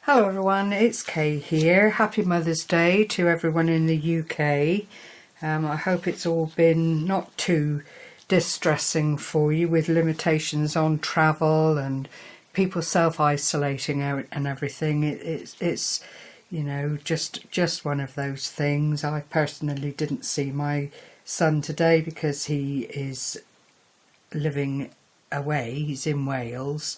Hello everyone, it's Kay here. Happy Mother's Day to everyone in the UK. I hope it's all been not too distressing for you with limitations on travel and people self-isolating out and everything. It's you know, just one of those things. I personally didn't see my son today because he is living away. He's in Wales.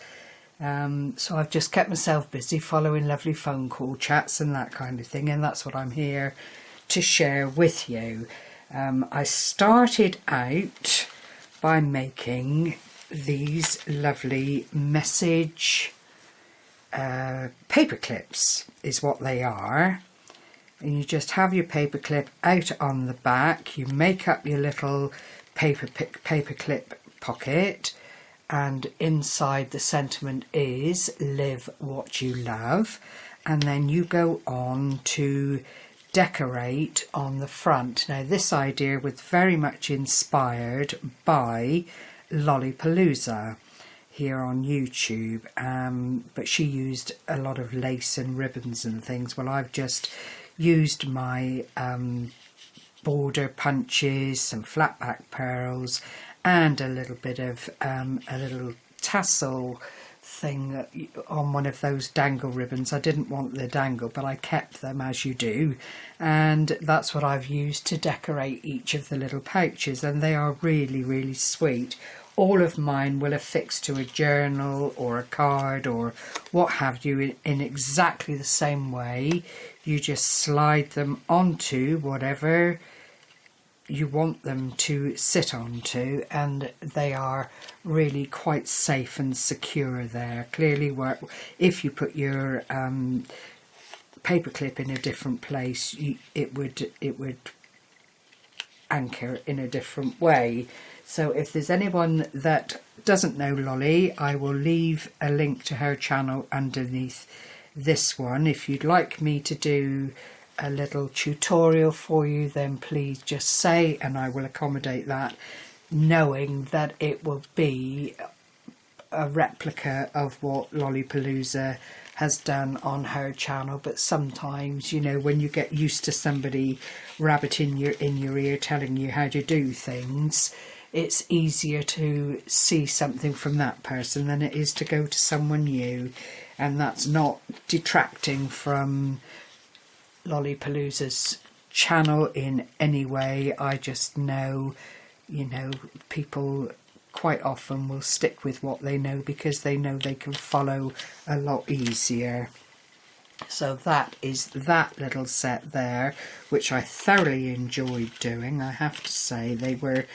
So I've just kept myself busy following lovely phone call chats and that kind of thing, and that's what I'm here to share with you. I started out by making these lovely message paper clips is what they are, and you just have your paper clip out on the back. You make up your little paper clip pocket, and inside the sentiment is live what you love, and then you go on to decorate on the front. Now this idea was very much inspired by Lollypalooza here on YouTube, but she used a lot of lace and ribbons and things. Well, I've just used my border punches, some flat back pearls, and a little bit of a little tassel thing on one of those dangle ribbons. I didn't want the dangle, but I kept them, as you do, and that's what I've used to decorate each of the little pouches, and they are really sweet. All of mine will affix to a journal or a card or what have you in exactly the same way. You just slide them onto whatever you want them to sit onto, and they are really quite safe and secure there. Clearly, if you put your paper clip in a different place, it would anchor in a different way. So if there's anyone that doesn't know Lolly, I will leave a link to her channel underneath this one. If you'd like me to do a little tutorial for you, then please just say, and I will accommodate that, knowing that it will be a replica of what Lollypalooza has done on her channel. But sometimes, you know, when you get used to somebody rabbiting in your ear telling you how to do things, it's easier to see something from that person than it is to go to someone new, and that's not detracting from Lollypalooza's channel in any way. I just know, you know, people quite often will stick with what they know because they know they can follow a lot easier. So that is that little set there, which I thoroughly enjoyed doing. I have to say they were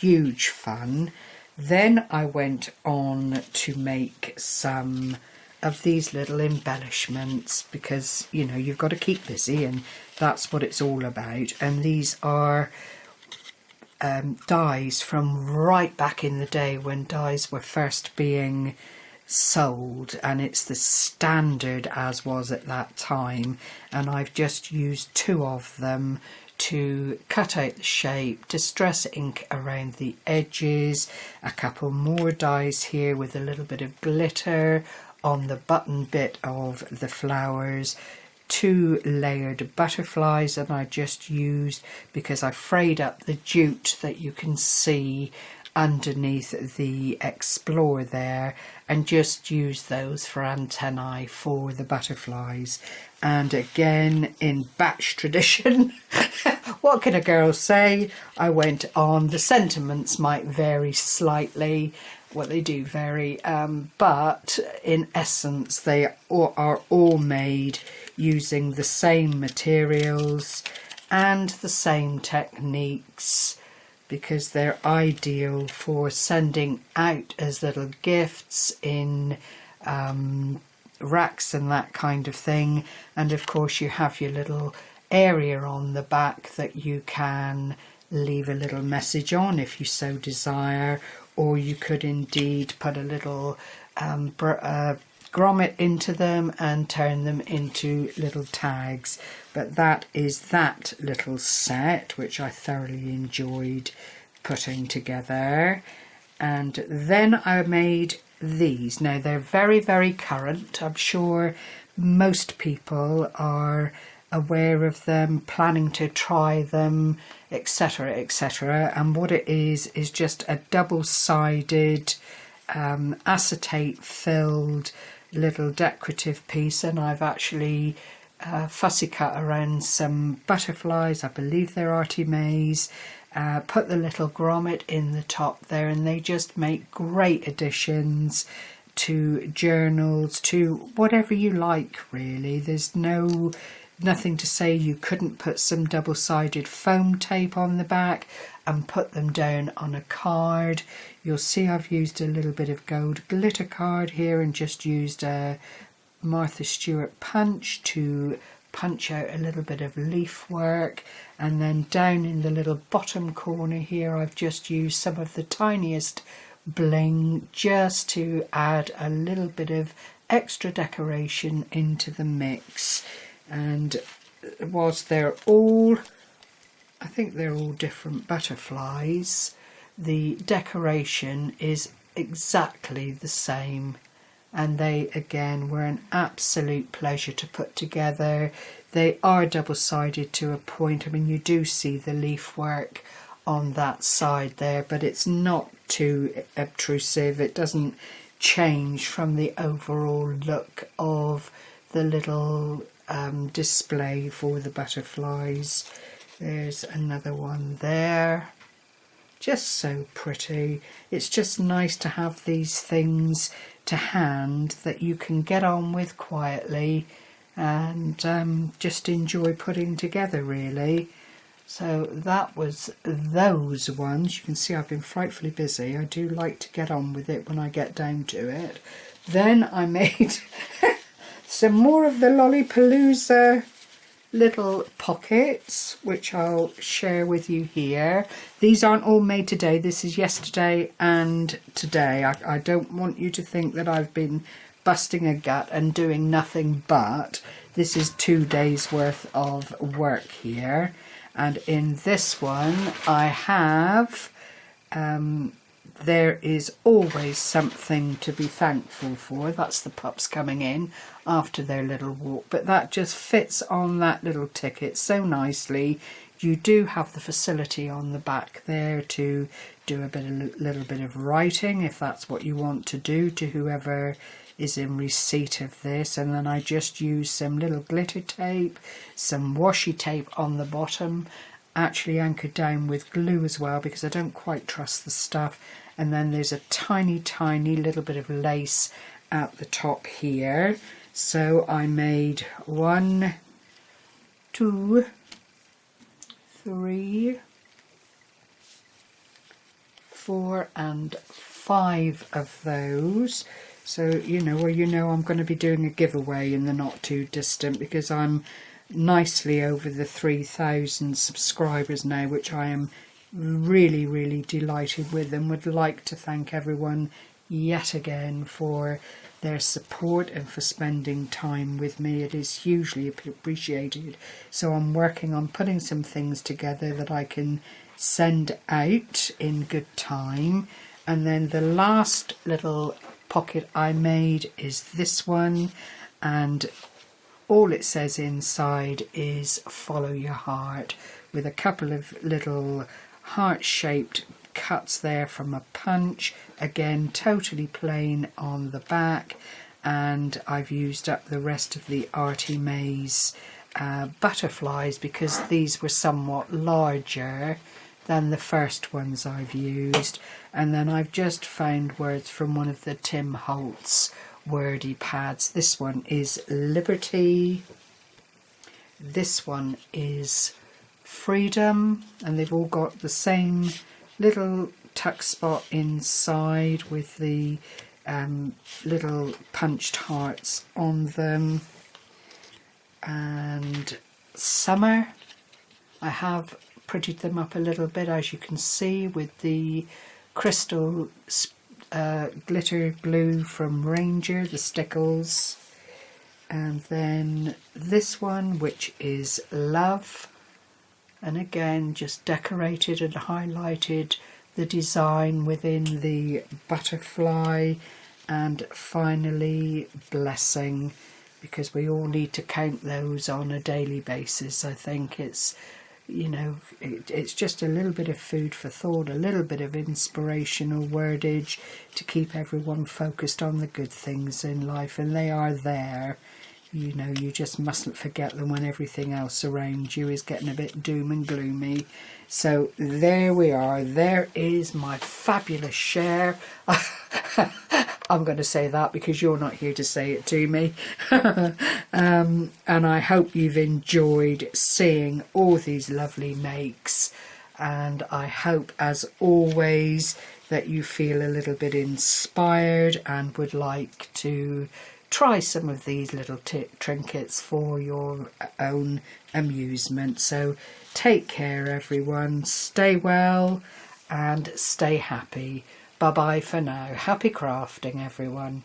huge fun. Then I went on to make some of these little embellishments because, you know, you've got to keep busy, and that's what it's all about. And these are dies from right back in the day when dies were first being sold, and it's the standard as was at that time, and I've just used 2 of them to cut out the shape, distress ink around the edges, a couple more dies here with a little bit of glitter on the button bit of the flowers, 2 layered butterflies, and I just used, because I frayed up the jute that you can see underneath the Explore there, and just used those for antennae for the butterflies. And again, in batch tradition, what can a girl say? I went on, the sentiments might vary slightly, well, they do vary, but in essence they are all made using the same materials and the same techniques, because they're ideal for sending out as little gifts in racks and that kind of thing. And of course you have your little area on the back that you can leave a little message on if you so desire, or you could indeed put a little grommet into them and turn them into little tags. But that is that little set, which I thoroughly enjoyed putting together. And then I made these. Now they're very current. I'm sure most people are aware of them, planning to try them, etc, etc. And what it is just a double-sided acetate filled little decorative piece, and I've actually fussy cut around some butterflies, I believe they're Artymaze, put the little grommet in the top there, and they just make great additions to journals, to whatever you like really. There's nothing to say you couldn't put some double-sided foam tape on the back and put them down on a card. You'll see I've used a little bit of gold glitter card here and just used a Martha Stewart punch to punch out a little bit of leaf work, and then down in the little bottom corner here I've just used some of the tiniest bling just to add a little bit of extra decoration into the mix. And whilst they're all, I think they're all different butterflies, the decoration is exactly the same, and they again were an absolute pleasure to put together. They are double-sided to a point. I mean, you do see the leaf work on that side there, but it's not too obtrusive. It doesn't change from the overall look of the little display for the butterflies. There's another one there, just so pretty. It's just nice to have these things to hand that you can get on with quietly and just enjoy putting together really. So that was those ones. You can see I've been frightfully busy. I do like to get on with it when I get down to it. Then I made some more of the Lollypalooza little pockets, which I'll share with you here. These aren't all made today. This is yesterday and today. I don't want you to think that I've been busting a gut and doing nothing but. This is 2 days worth of work here. And in this one I have, there is always something to be thankful for. That's the pups coming in after their little walk, but that just fits on that little ticket so nicely. You do have the facility on the back there to do a little bit of writing if that's what you want to do to whoever is in receipt of this. And then I just use some little glitter tape, some washi tape on the bottom, actually anchored down with glue as well because I don't quite trust the stuff. And then there's a tiny little bit of lace at the top here. So I made 1, 2, 3, 4 and 5 of those. So I'm going to be doing a giveaway in the not too distant, because I'm nicely over the 3,000 subscribers now, which I am really delighted with, and would like to thank everyone yet again for their support and for spending time with me. It is hugely appreciated. So I'm working on putting some things together that I can send out in good time. And then the last little pocket I made is this one, and all it says inside is follow your heart, with a couple of little heart-shaped cuts there from a punch, again totally plain on the back. And I've used up the rest of the Artymaze butterflies because these were somewhat larger than the first ones I've used. And then I've just found words from one of the Tim Holtz wordy pads. This one is liberty, this one is freedom, and they've all got the same little tuck spot inside with the little punched hearts on them. And summer, I have prettied them up a little bit, as you can see, with the crystal glitter glue from Ranger, the stickles. And then this one, which is love, and again just decorated and highlighted the design within the butterfly. And finally blessing, because we all need to count those on a daily basis. I think it's, you know, it's just a little bit of food for thought, a little bit of inspirational wordage to keep everyone focused on the good things in life, and they are there. You know, you just mustn't forget them when everything else around you is getting a bit doom and gloomy. So there we are. There is my fabulous share. I'm going to say that because you're not here to say it to me. And I hope you've enjoyed seeing all these lovely makes. And I hope, as always, that you feel a little bit inspired and would like to try some of these little trinkets for your own amusement. So take care, everyone. Stay well and stay happy. Bye bye for now. Happy crafting, everyone.